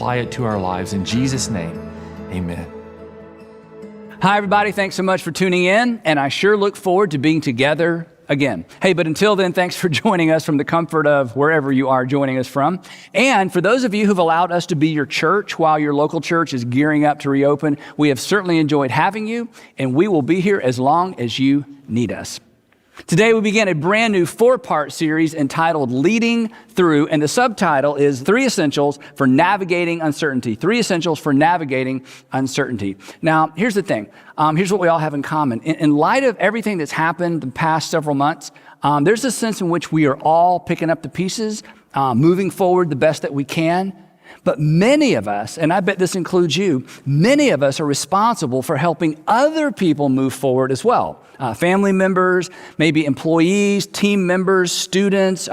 apply it to our lives. In Jesus' name, amen. Hi, everybody. Thanks so much for tuning in, and I sure look forward to being together again. Hey, but until then, thanks for joining us from the comfort of wherever you are joining us from. And for those of you who've allowed us to be your church while your local church is gearing up to reopen, we have certainly enjoyed having you, and we will be here as long as you need us. Today, we begin a brand new 4-part series entitled Leading Through, and the subtitle is 3 Essentials for Navigating Uncertainty. 3 Essentials for Navigating Uncertainty. Now, here's the thing. Here's what we all have in common. In light of everything that's happened the past several months, there's a sense in which we are all picking up the pieces, moving forward the best that we can. But many of us, and I bet this includes you, many of us are responsible for helping other people move forward as well. Family members, maybe employees, team members, students,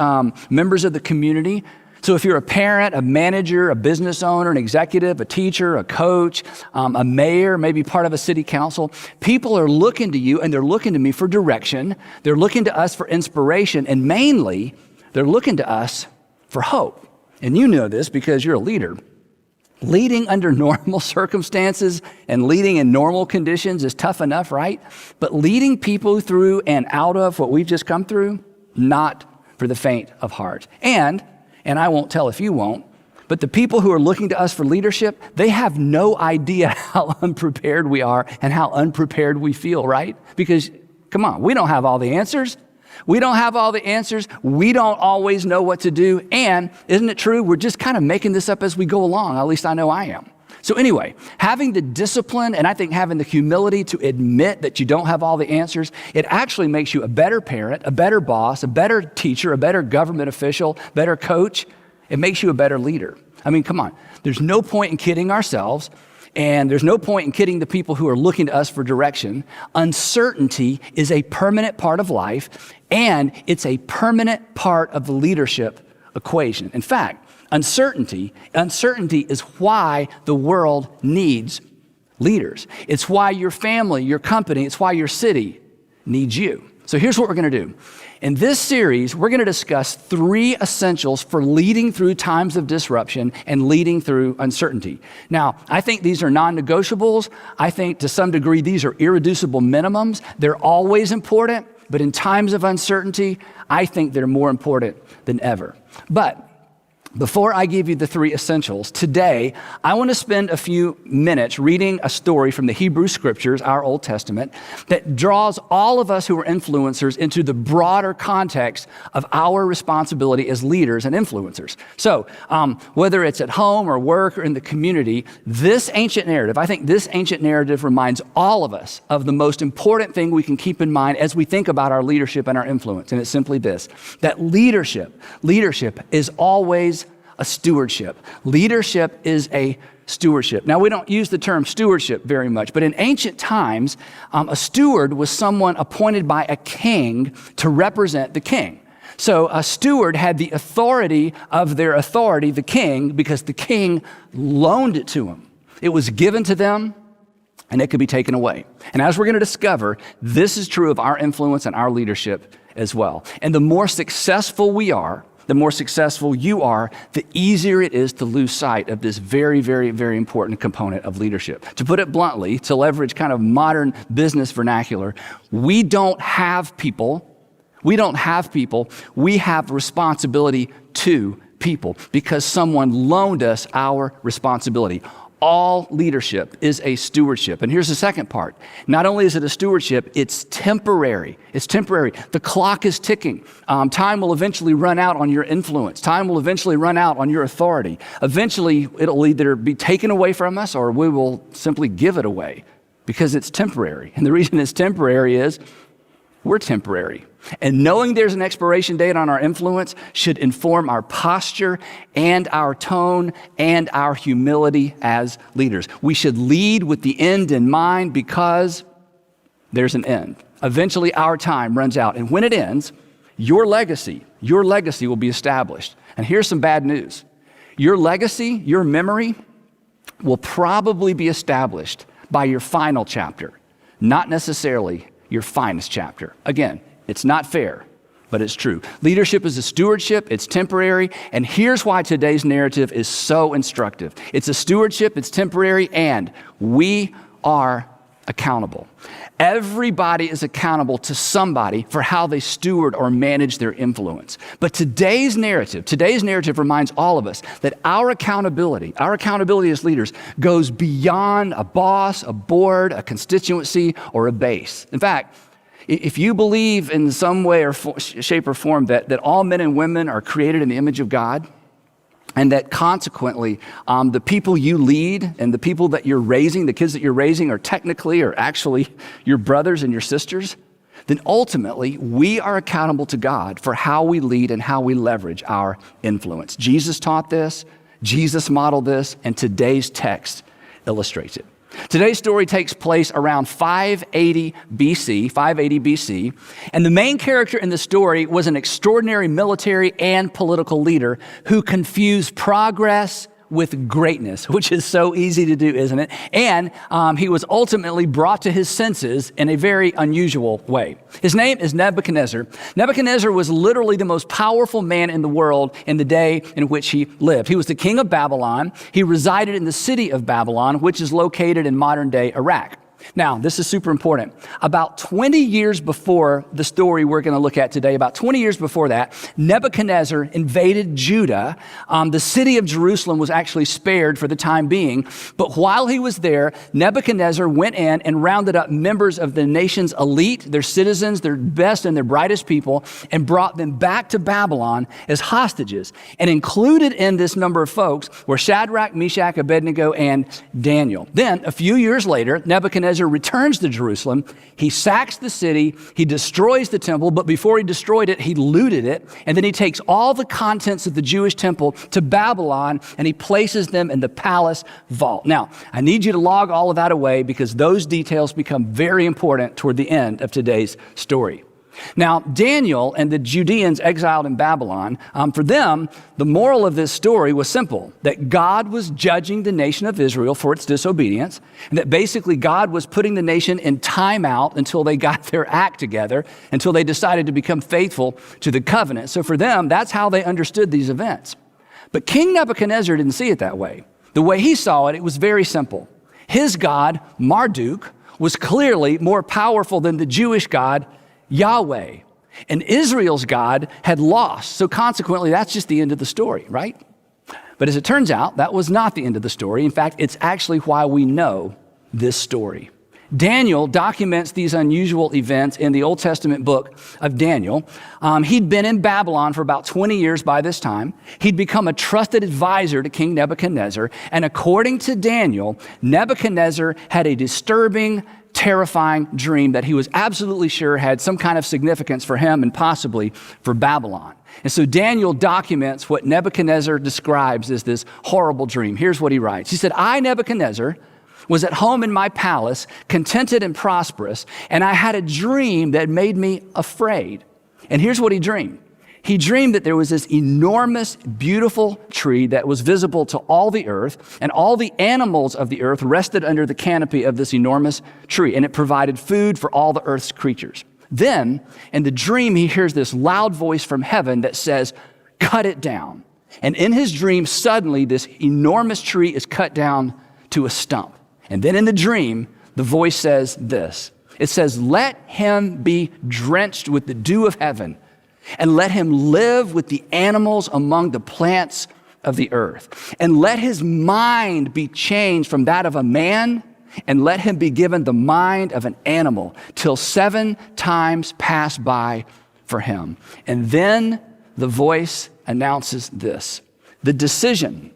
members of the community. So if you're a parent, a manager, a business owner, an executive, a teacher, a coach, a mayor, maybe part of a city council, people are looking to you and they're looking to me for direction. They're looking to us for inspiration, and mainly they're looking to us for hope. And you know this because you're a leader. Leading under normal circumstances and leading in normal conditions is tough enough, right? But leading people through and out of what we've just come through, not for the faint of heart. And I won't tell if you won't, but the people who are looking to us for leadership, they have no idea how unprepared we are and how unprepared we feel, right? Because, come on, we don't have all the answers. We don't have all the answers. We don't always know what to do. And isn't it true? We're just kind of making this up as we go along. At least I know I am. So anyway, having the discipline and I think having the humility to admit that you don't have all the answers, it actually makes you a better parent, a better boss, a better teacher, a better government official, better coach. It makes you a better leader. I mean, come on. There's no point in kidding ourselves. And there's no point in kidding the people who are looking to us for direction. Uncertainty is a permanent part of life, and it's a permanent part of the leadership equation. In fact, uncertainty is why the world needs leaders. It's why your family, your company, it's why your city needs you. So here's what we're going to do. In this series, we're going to discuss 3 essentials for leading through times of disruption and leading through uncertainty. Now, I think these are non-negotiables. I think to some degree, these are irreducible minimums. They're always important, but in times of uncertainty, I think they're more important than ever. But before I give you the 3 essentials, today, I want to spend a few minutes reading a story from the Hebrew Scriptures, our Old Testament, that draws all of us who are influencers into the broader context of our responsibility as leaders and influencers. So, whether it's at home or work or in the community, this ancient narrative, I think this ancient narrative reminds all of us of the most important thing we can keep in mind as we think about our leadership and our influence. And it's simply this, that leadership is always a stewardship. Leadership is a stewardship. Now, we don't use the term stewardship very much, but in ancient times, a steward was someone appointed by a king to represent the king. So a steward had the authority of their authority, the king, because the king loaned it to him. It was given to them, and it could be taken away. And as we're going to discover, this is true of our influence and our leadership as well. And the more successful we are, the more successful you are, the easier it is to lose sight of this very, very, very important component of leadership. To put it bluntly, to leverage kind of modern business vernacular, we don't have people. We have responsibility to people because someone loaned us our responsibility. All leadership is a stewardship. And here's the second part. Not only is it a stewardship, it's temporary. It's temporary. The clock is ticking. Time will eventually run out on your influence. Time will eventually run out on your authority. Eventually, it'll either be taken away from us or we will simply give it away because it's temporary. And the reason it's temporary is we're temporary. And knowing there's an expiration date on our influence should inform our posture and our tone and our humility as leaders. We should lead with the end in mind because there's an end. Eventually our time runs out. And when it ends, your legacy will be established. And here's some bad news. Your legacy, your memory will probably be established by your final chapter, not necessarily your finest chapter. Again, it's not fair, but it's true. Leadership is a stewardship, it's temporary, and here's why today's narrative is so instructive. It's a stewardship, it's temporary, and we are accountable. Everybody is accountable to somebody for how they steward or manage their influence. But today's narrative reminds all of us that our accountability as leaders goes beyond a boss, a board, a constituency, or a base. In fact, if you believe in some way or shape or form that all men and women are created in the image of God, and that consequently, the people you lead and the people that you're raising, the kids that you're raising are technically or actually your brothers and your sisters, then ultimately we are accountable to God for how we lead and how we leverage our influence. Jesus taught this, Jesus modeled this, and today's text illustrates it. Today's story takes place around 580 BC, and the main character in the story was an extraordinary military and political leader who confused progress with greatness, which is so easy to do, isn't it? And he was ultimately brought to his senses in a very unusual way. His name is Nebuchadnezzar. Nebuchadnezzar was literally the most powerful man in the world in the day in which he lived. He was the king of Babylon. He resided in the city of Babylon, which is located in modern-day Iraq. Now, this is super important. About 20 years before the story we're going to look at today, about 20 years before that, Nebuchadnezzar invaded Judah. The city of Jerusalem was actually spared for the time being. But while he was there, Nebuchadnezzar went in and rounded up members of the nation's elite, their citizens, their best and their brightest people, and brought them back to Babylon as hostages. And included in this number of folks were Shadrach, Meshach, Abednego, and Daniel. Then, a few years later, Nebuchadnezzar returns to Jerusalem. He sacks the city. He destroys the temple, but before he destroyed it, he looted it. And then he takes all the contents of the Jewish temple to Babylon, and he places them in the palace vault. Now, I need you to log all of that away because those details become very important toward the end of today's story. Now, Daniel and the Judeans exiled in Babylon, for them, the moral of this story was simple, that God was judging the nation of Israel for its disobedience, and that basically God was putting the nation in timeout until they got their act together, until they decided to become faithful to the covenant. So for them, that's how they understood these events. But King Nebuchadnezzar didn't see it that way. The way he saw it, it was very simple. His god, Marduk, was clearly more powerful than the Jewish God, Yahweh. And Israel's God had lost. So consequently, that's just the end of the story, right? But as it turns out, that was not the end of the story. In fact, it's actually why we know this story. Daniel documents these unusual events in the Old Testament book of Daniel. He'd been in Babylon for about 20 years by this time. He'd become a trusted advisor to King Nebuchadnezzar. And according to Daniel, Nebuchadnezzar had a disturbing, terrifying dream that he was absolutely sure had some kind of significance for him and possibly for Babylon. And so Daniel documents what Nebuchadnezzar describes as this horrible dream. Here's what he writes. He said, I, Nebuchadnezzar, was at home in my palace, contented and prosperous, and I had a dream that made me afraid. And here's what he dreamed. He dreamed that there was this enormous, beautiful tree that was visible to all the earth, and all the animals of the earth rested under the canopy of this enormous tree, and it provided food for all the earth's creatures. Then, in the dream, he hears this loud voice from heaven that says, cut it down. And in his dream, suddenly, this enormous tree is cut down to a stump. And then in the dream, the voice says this. It says, let him be drenched with the dew of heaven, and let him live with the animals among the plants of the earth. And let his mind be changed from that of a man, and let him be given the mind of an animal, till 7 times pass by for him. And then the voice announces this. The decision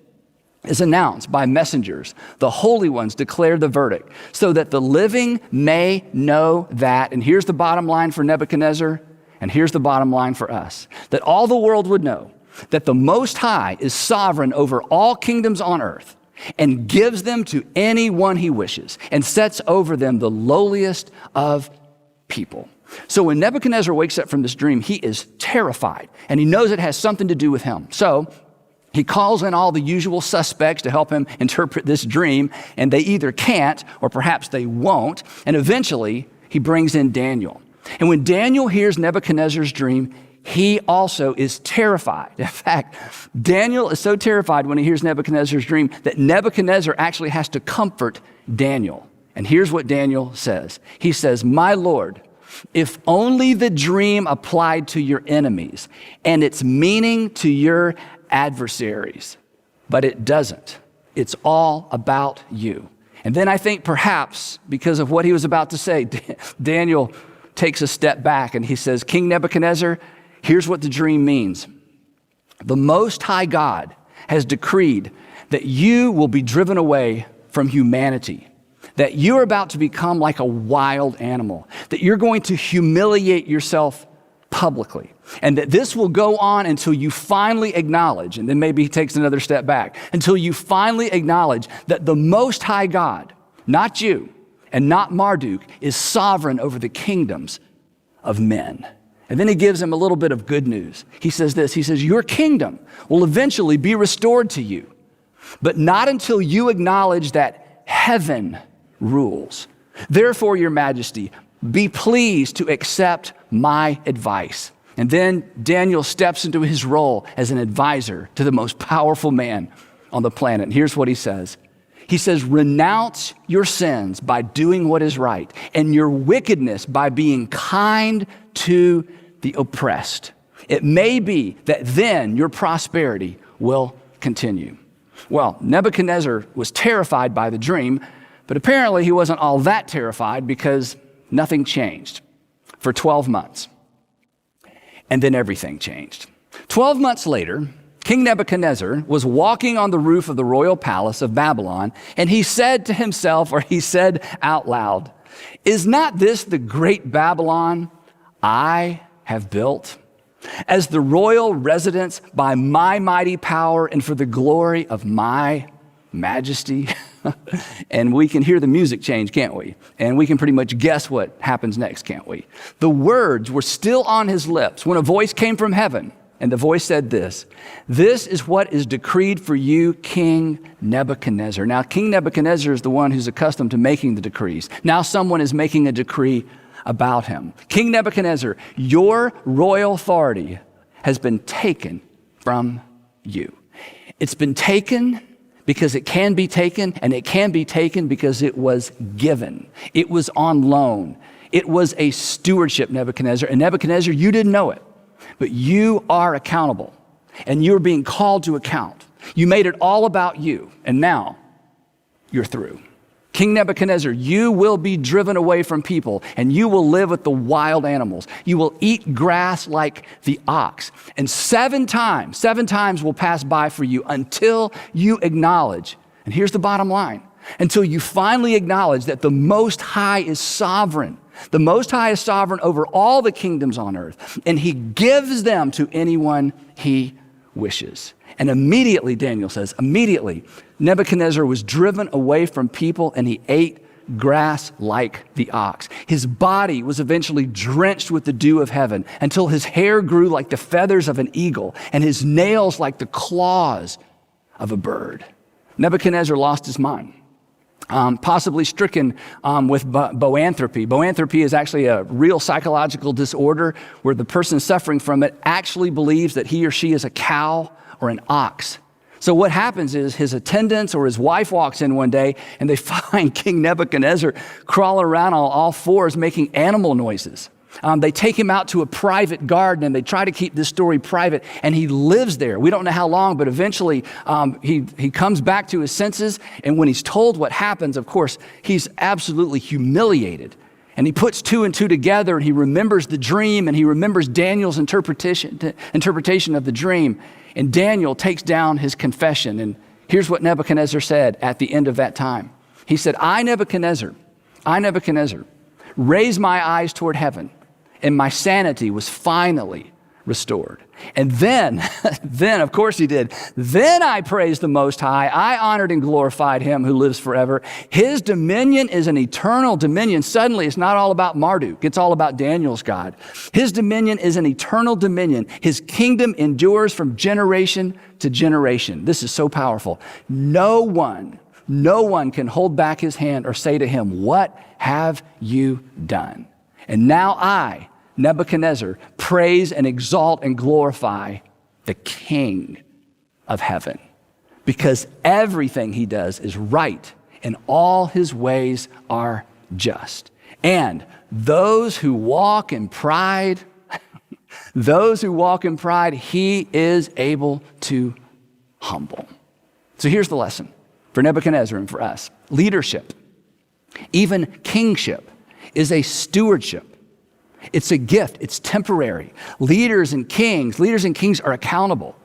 is announced by messengers. The holy ones declare the verdict, so that the living may know that, and here's the bottom line for Nebuchadnezzar, and here's the bottom line for us, that all the world would know that the Most High is sovereign over all kingdoms on earth and gives them to anyone he wishes and sets over them the lowliest of people. So when Nebuchadnezzar wakes up from this dream, he is terrified and he knows it has something to do with him. So he calls in all the usual suspects to help him interpret this dream, and they either can't or perhaps they won't. And eventually he brings in Daniel. And when Daniel hears Nebuchadnezzar's dream, he also is terrified. In fact, Daniel is so terrified when he hears Nebuchadnezzar's dream that Nebuchadnezzar actually has to comfort Daniel. And here's what Daniel says. He says, "My Lord, if only the dream applied to your enemies and its meaning to your adversaries, but it doesn't. It's all about you." And then I think perhaps because of what he was about to say, Daniel takes a step back and he says, "King Nebuchadnezzar, here's what the dream means. The Most High God has decreed that you will be driven away from humanity, that you're about to become like a wild animal, that you're going to humiliate yourself publicly, and that this will go on until you finally acknowledge," and then maybe he takes another step back, "until you finally acknowledge that the Most High God, not you and not Marduk, is sovereign over the kingdoms of men." And then he gives him a little bit of good news. He says this, he says, "Your kingdom will eventually be restored to you, but not until you acknowledge that heaven rules. Therefore, Your Majesty, be pleased to accept my advice." And then Daniel steps into his role as an advisor to the most powerful man on the planet. And here's what he says. He says, "Renounce your sins by doing what is right, and your wickedness by being kind to the oppressed. It may be that then your prosperity will continue." Well, Nebuchadnezzar was terrified by the dream, but apparently he wasn't all that terrified because nothing changed for 12 months. And then everything changed. 12 months later, King Nebuchadnezzar was walking on the roof of the royal palace of Babylon, and he said to himself, or he said out loud, "Is not this the great Babylon I have built as the royal residence by my mighty power and for the glory of my majesty?" And we can hear the music change, can't we? And we can pretty much guess what happens next, can't we? The words were still on his lips when a voice came from heaven, and the voice said this, "This is what is decreed for you, King Nebuchadnezzar." Now, King Nebuchadnezzar is the one who's accustomed to making the decrees. Now someone is making a decree about him. "King Nebuchadnezzar, your royal authority has been taken from you." It's been taken because it can be taken, and it can be taken because it was given. It was on loan. It was a stewardship, Nebuchadnezzar. And Nebuchadnezzar, you didn't know it, but you are accountable, and you're being called to account. You made it all about you, and now you're through. King Nebuchadnezzar, you will be driven away from people, and you will live with the wild animals. You will eat grass like the ox. And seven times will pass by for you until you acknowledge, and here's the bottom line, until you finally acknowledge that the Most High is sovereign. The Most High is sovereign over all the kingdoms on earth, and he gives them to anyone he wishes. And immediately, Daniel says, immediately, Nebuchadnezzar was driven away from people, and he ate grass like the ox. His body was eventually drenched with the dew of heaven until his hair grew like the feathers of an eagle and his nails like the claws of a bird. Nebuchadnezzar lost his mind. Possibly stricken with boanthropy. Boanthropy is actually a real psychological disorder where the person suffering from it actually believes that he or she is a cow or an ox. So what happens is his attendants or his wife walks in one day and they find King Nebuchadnezzar crawling around on all fours making animal noises. They take him out to a private garden and they try to keep this story private, and he lives there. We don't know how long, but eventually he comes back to his senses, and when he's told what happens, of course, he's absolutely humiliated. And he puts two and two together, and he remembers the dream, and he remembers Daniel's interpretation of the dream. And Daniel takes down his confession, and here's what Nebuchadnezzar said at the end of that time. He said, I, Nebuchadnezzar, raised my eyes toward heaven, and my sanity was finally restored. And then, of course he did, then I praised the Most High. I honored and glorified him who lives forever. His dominion is an eternal dominion. Suddenly, it's not all about Marduk. It's all about Daniel's God. His dominion is an eternal dominion. His kingdom endures from generation to generation. This is so powerful. No one can hold back his hand or say to him, what have you done? And now I, Nebuchadnezzar praise and exalt and glorify the King of heaven, because everything he does is right and all his ways are just. And those who walk in pride, he is able to humble. So here's the lesson for Nebuchadnezzar and for us. Leadership, even kingship, is a stewardship. It's a gift. It's temporary. Leaders and kings are accountable.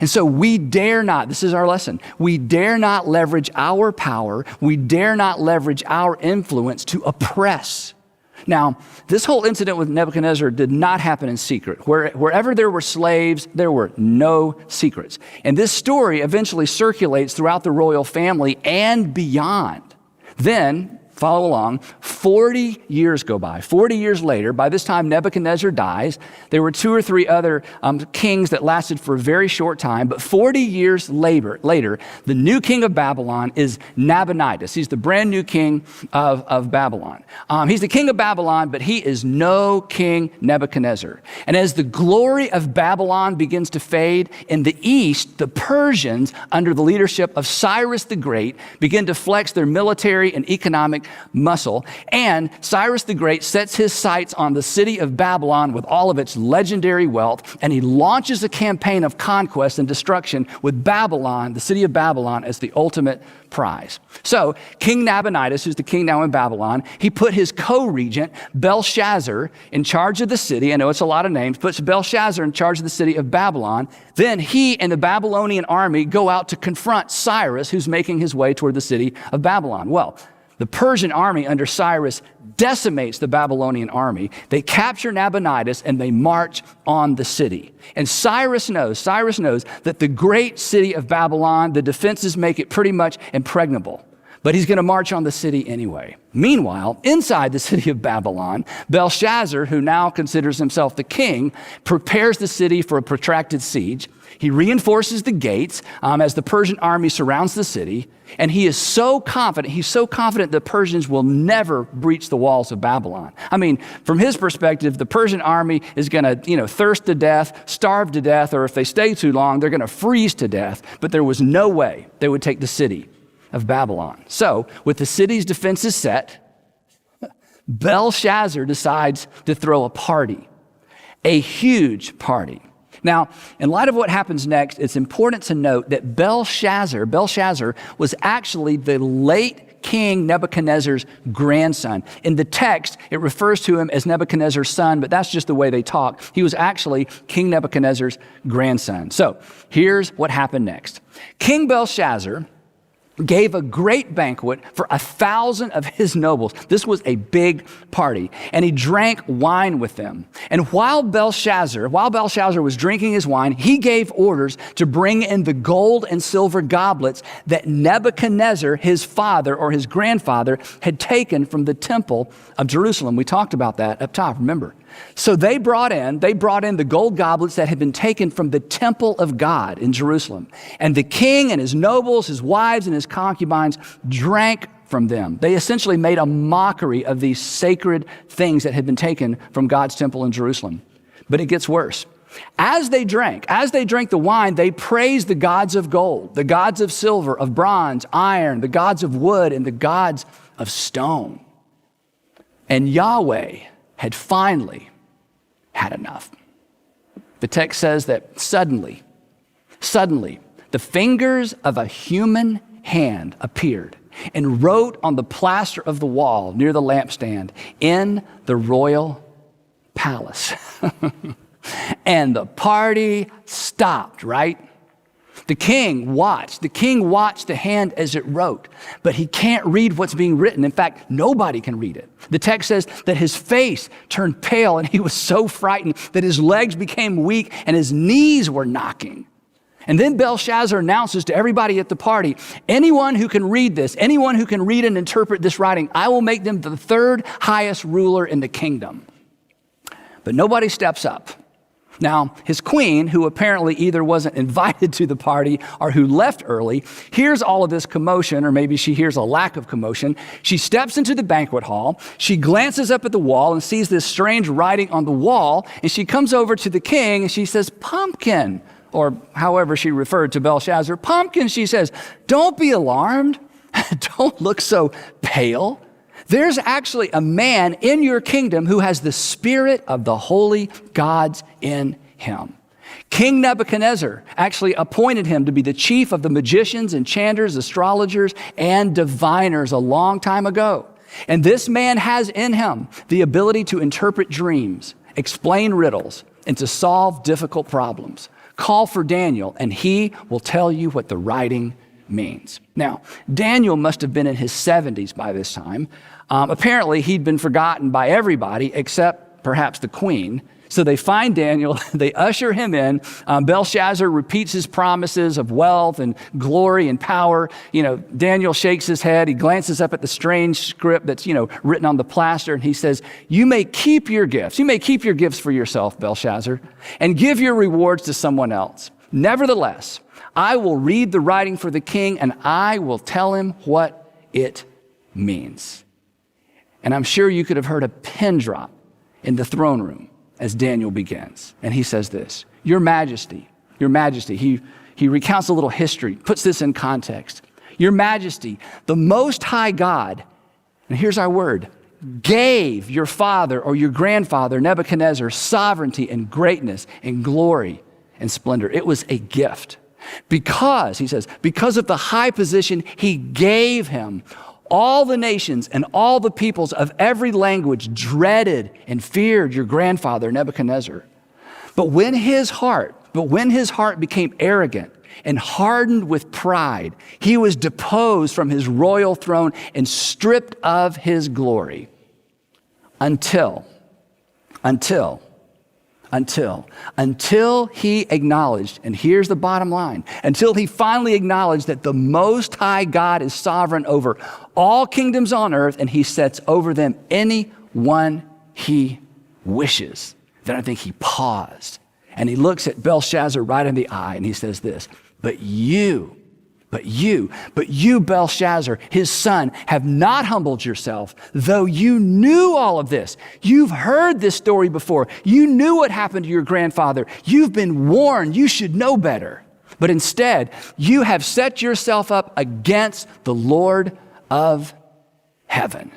And so we dare not, this is our lesson, we dare not leverage our power, we dare not leverage our influence to oppress. Now, this whole incident with Nebuchadnezzar did not happen in secret. Wherever there were slaves, there were no secrets. And this story eventually circulates throughout the royal family and beyond. Then, follow along, 40 years go by. 40 years later, by this time Nebuchadnezzar dies. There were 2 or 3 other kings that lasted for a very short time, but 40 years later, the new king of Babylon is Nabonidus. He's the brand new king of Babylon. He's the king of Babylon, but he is no King Nebuchadnezzar. And as the glory of Babylon begins to fade, in the east, the Persians, under the leadership of Cyrus the Great, begin to flex their military and economic muscle, and Cyrus the Great sets his sights on the city of Babylon with all of its legendary wealth, and he launches a campaign of conquest and destruction with Babylon, the city of Babylon, as the ultimate prize. So King Nabonidus, who's the king now in Babylon, he put his co-regent Belshazzar in charge of the city. I know it's a lot of names, puts Belshazzar in charge of the city of Babylon. Then he and the Babylonian army go out to confront Cyrus, who's making his way toward the city of Babylon. Well, the Persian army under Cyrus decimates the Babylonian army. They capture Nabonidus and they march on the city. And Cyrus knows that the great city of Babylon, the defenses make it pretty much impregnable. But he's going to march on the city anyway. Meanwhile, inside the city of Babylon, Belshazzar, who now considers himself the king, prepares the city for a protracted siege. He reinforces the gates as the Persian army surrounds the city. And he's so confident the Persians will never breach the walls of Babylon. I mean, from his perspective, the Persian army is going to, thirst to death, starve to death, or if they stay too long, they're going to freeze to death. But there was no way they would take the city of Babylon. So, with the city's defenses set, Belshazzar decides to throw a party, a huge party. Now, in light of what happens next, it's important to note that Belshazzar was actually the late King Nebuchadnezzar's grandson. In the text, it refers to him as Nebuchadnezzar's son, but that's just the way they talk. He was actually King Nebuchadnezzar's grandson. So, here's what happened next. King Belshazzar gave a great banquet for 1,000 of his nobles. This was a big party, and he drank wine with them. And while Belshazzar was drinking his wine, he gave orders to bring in the gold and silver goblets that Nebuchadnezzar, his father or his grandfather, had taken from the temple of Jerusalem. We talked about that up top, remember? So they brought in the gold goblets that had been taken from the temple of God in Jerusalem. And the king and his nobles, his wives and his concubines drank from them. They essentially made a mockery of these sacred things that had been taken from God's temple in Jerusalem. But it gets worse. As they drank the wine, they praised the gods of gold, the gods of silver, of bronze, iron, the gods of wood, and the gods of stone. And Yahweh had finally had enough. The text says that suddenly, the fingers of a human hand appeared and wrote on the plaster of the wall near the lampstand in the royal palace. And the party stopped, right? The king watched the hand as it wrote, but he can't read what's being written. In fact, nobody can read it. The text says that his face turned pale and he was so frightened that his legs became weak and his knees were knocking. And then Belshazzar announces to everybody at the party, anyone who can read this, anyone who can read and interpret this writing, I will make them the third highest ruler in the kingdom. But nobody steps up. Now, his queen, who apparently either wasn't invited to the party or who left early, hears all of this commotion, or maybe she hears a lack of commotion. She steps into the banquet hall. She glances up at the wall and sees this strange writing on the wall, and she comes over to the king and she says, "Pumpkin," or however she referred to Belshazzar. "Pumpkin," she says, "don't be alarmed. Don't look so pale. There's actually a man in your kingdom who has the spirit of the holy gods in him." King Nebuchadnezzar actually appointed him to be the chief of the magicians, enchanters, astrologers, and diviners a long time ago. And this man has in him the ability to interpret dreams, explain riddles, and to solve difficult problems. Call for Daniel, and he will tell you what the writing means. Now, Daniel must have been in his 70s by this time. Apparently, he'd been forgotten by everybody except perhaps the queen. So they find Daniel, they usher him in. Belshazzar repeats his promises of wealth and glory and power. Daniel shakes his head. He glances up at the strange script that's, written on the plaster, and he says, "You may keep your gifts. You may keep your gifts for yourself, Belshazzar, and give your rewards to someone else. Nevertheless, I will read the writing for the king, and I will tell him what it means." And I'm sure you could have heard a pin drop in the throne room as Daniel begins. And he says this, Your Majesty, he recounts a little history, puts this in context. "Your Majesty, the Most High God," and here's our word, "gave your father or your grandfather Nebuchadnezzar sovereignty and greatness and glory and splendor." It was a gift. Because, he says, because of the high position he gave him, all the nations and all the peoples of every language dreaded and feared your grandfather Nebuchadnezzar. But when his heart became arrogant and hardened with pride, he was deposed from his royal throne and stripped of his glory until he acknowledged, and here's the bottom line, until he finally acknowledged that the Most High God is sovereign over all kingdoms on earth, and he sets over them any one he wishes. Then I think he paused, and he looks at Belshazzar right in the eye, and he says this, But you, Belshazzar, his son, have not humbled yourself, though you knew all of this. You've heard this story before. You knew what happened to your grandfather. You've been warned. You should know better. But instead, you have set yourself up against the Lord of heaven.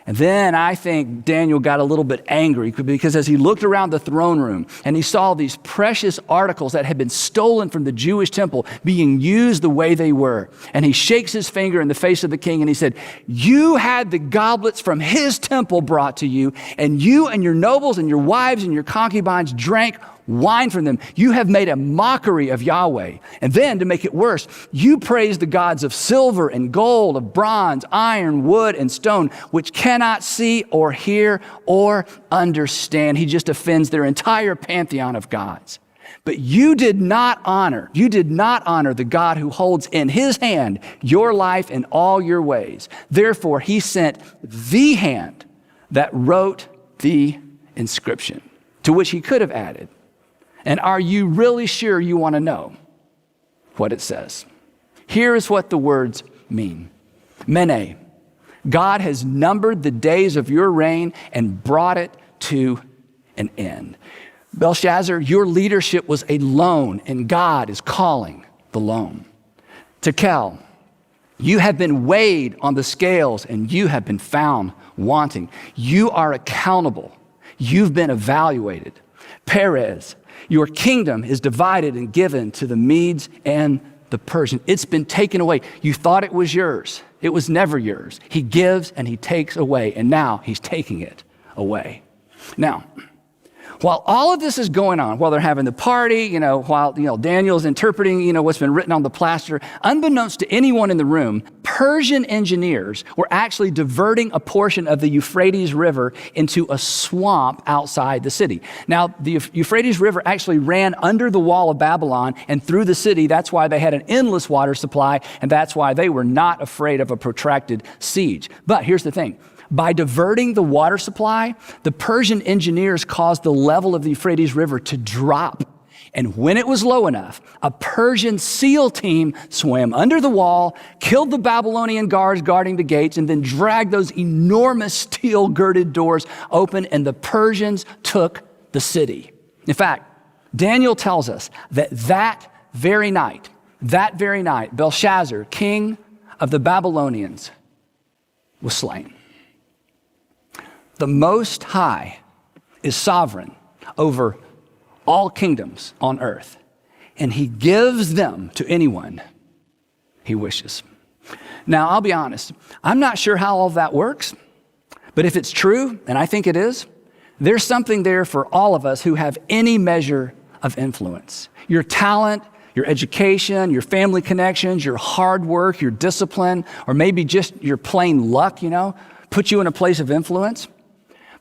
And then I think Daniel got a little bit angry because as he looked around the throne room and he saw these precious articles that had been stolen from the Jewish temple being used the way they were, and he shakes his finger in the face of the king and he said, "You had the goblets from his temple brought to you, and you and your nobles and your wives and your concubines drank wine from them. You have made a mockery of Yahweh. And then, to make it worse, you praise the gods of silver and gold, of bronze, iron, wood, and stone, which cannot see or hear or understand." He just offends their entire pantheon of gods. "But you did not honor the God who holds in his hand your life and all your ways. Therefore, he sent the hand that wrote the inscription," to which he could have added, "And are you really sure you want to know what it says? Here is what the words mean. Mene, God has numbered the days of your reign and brought it to an end." Belshazzar, your leadership was a loan, and God is calling the loan. Tekel, you have been weighed on the scales, and you have been found wanting. You are accountable. You've been evaluated. Perez, your kingdom is divided and given to the Medes and the Persians. It's been taken away. You thought it was yours. It was never yours. He gives and he takes away, and now he's taking it away. Now, while all of this is going on, while they're having the party, while Daniel's interpreting, what's been written on the plaster, unbeknownst to anyone in the room, Persian engineers were actually diverting a portion of the Euphrates River into a swamp outside the city. Now, the Euphrates River actually ran under the wall of Babylon and through the city. That's why they had an endless water supply, and that's why they were not afraid of a protracted siege. But here's the thing. By diverting the water supply, the Persian engineers caused the level of the Euphrates River to drop. And when it was low enough, a Persian SEAL team swam under the wall, killed the Babylonian guards guarding the gates, and then dragged those enormous steel-girded doors open, and the Persians took the city. In fact, Daniel tells us that very night, Belshazzar, king of the Babylonians, was slain. The Most High is sovereign over all kingdoms on earth, and he gives them to anyone he wishes. Now, I'll be honest, I'm not sure how all of that works, but if it's true, and I think it is, there's something there for all of us who have any measure of influence. Your talent, your education, your family connections, your hard work, your discipline, or maybe just your plain luck, put you in a place of influence.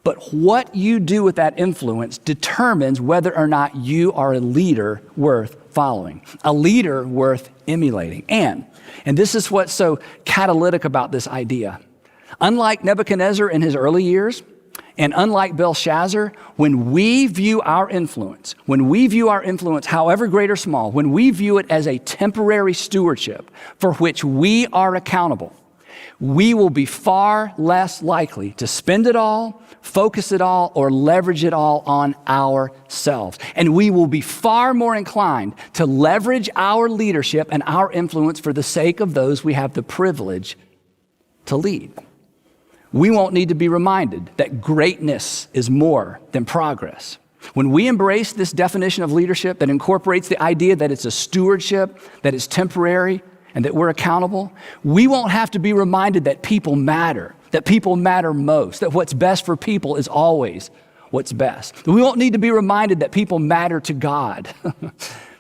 But what you do with that influence determines whether or not you are a leader worth following, a leader worth emulating. And this is what's so catalytic about this idea. Unlike Nebuchadnezzar in his early years, and unlike Belshazzar, when we view our influence, however great or small, when we view it as a temporary stewardship for which we are accountable, we will be far less likely to spend it all, focus it all, or leverage it all on ourselves. And we will be far more inclined to leverage our leadership and our influence for the sake of those we have the privilege to lead. We won't need to be reminded that greatness is more than progress. When we embrace this definition of leadership that incorporates the idea that it's a stewardship, that it's temporary, and that we're accountable, we won't have to be reminded that people matter most, that what's best for people is always what's best. We won't need to be reminded that people matter to God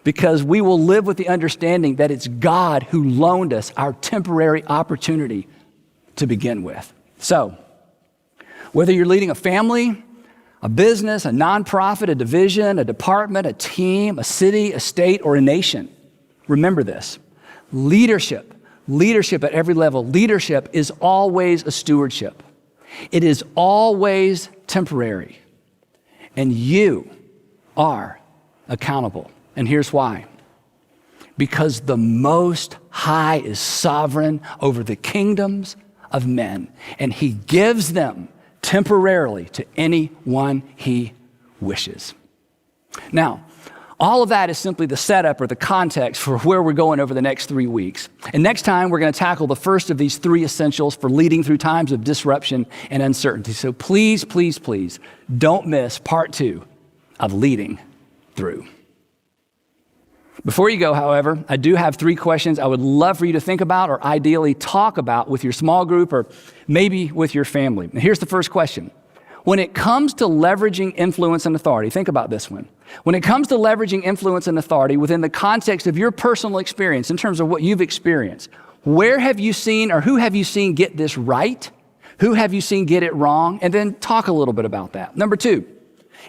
because we will live with the understanding that it's God who loaned us our temporary opportunity to begin with. So, whether you're leading a family, a business, a nonprofit, a division, a department, a team, a city, a state, or a nation, remember this. Leadership at every level, leadership is always a stewardship. It is always temporary. And you are accountable. And here's why. Because the Most High is sovereign over the kingdoms of men, and he gives them temporarily to anyone he wishes. Now, all of that is simply the setup or the context for where we're going over the next 3 weeks. And next time, we're going to tackle the first of these 3 essentials for leading through times of disruption and uncertainty. So please, please, please don't miss part 2 of leading through. Before you go, however, I do have 3 questions I would love for you to think about or ideally talk about with your small group or maybe with your family. Now, here's the first question. When it comes to leveraging influence and authority, think about this one. When it comes to leveraging influence and authority within the context of your personal experience, in terms of what you've experienced, where have you seen or who have you seen get this right? Who have you seen get it wrong? And then talk a little bit about that. Number 2,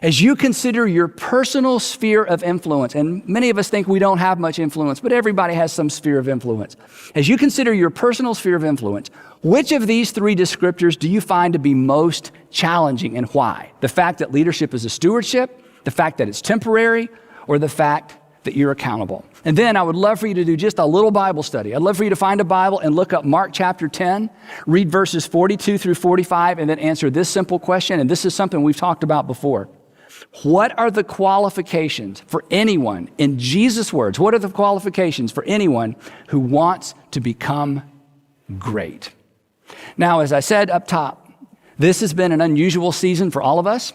as you consider your personal sphere of influence, and many of us think we don't have much influence, but everybody has some sphere of influence. As you consider your personal sphere of influence, which of these 3 descriptors do you find to be most challenging and why? The fact that leadership is a stewardship, the fact that it's temporary, or the fact that you're accountable? And then I would love for you to do just a little Bible study. I'd love for you to find a Bible and look up Mark chapter 10, read verses 42 through 45, and then answer this simple question, and this is something we've talked about before. What are the qualifications for anyone, in Jesus' words, what are the qualifications for anyone who wants to become great? Now, as I said up top, this has been an unusual season for all of us,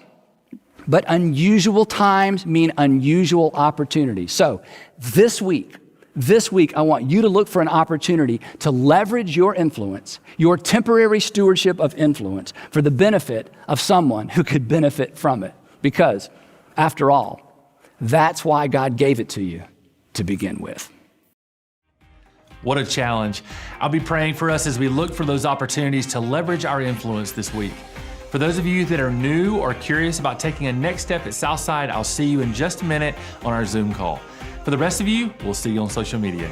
but unusual times mean unusual opportunities. So this week, I want you to look for an opportunity to leverage your influence, your temporary stewardship of influence, for the benefit of someone who could benefit from it. Because, after all, that's why God gave it to you to begin with. What a challenge. I'll be praying for us as we look for those opportunities to leverage our influence this week. For those of you that are new or curious about taking a next step at Southside, I'll see you in just a minute on our Zoom call. For the rest of you, we'll see you on social media.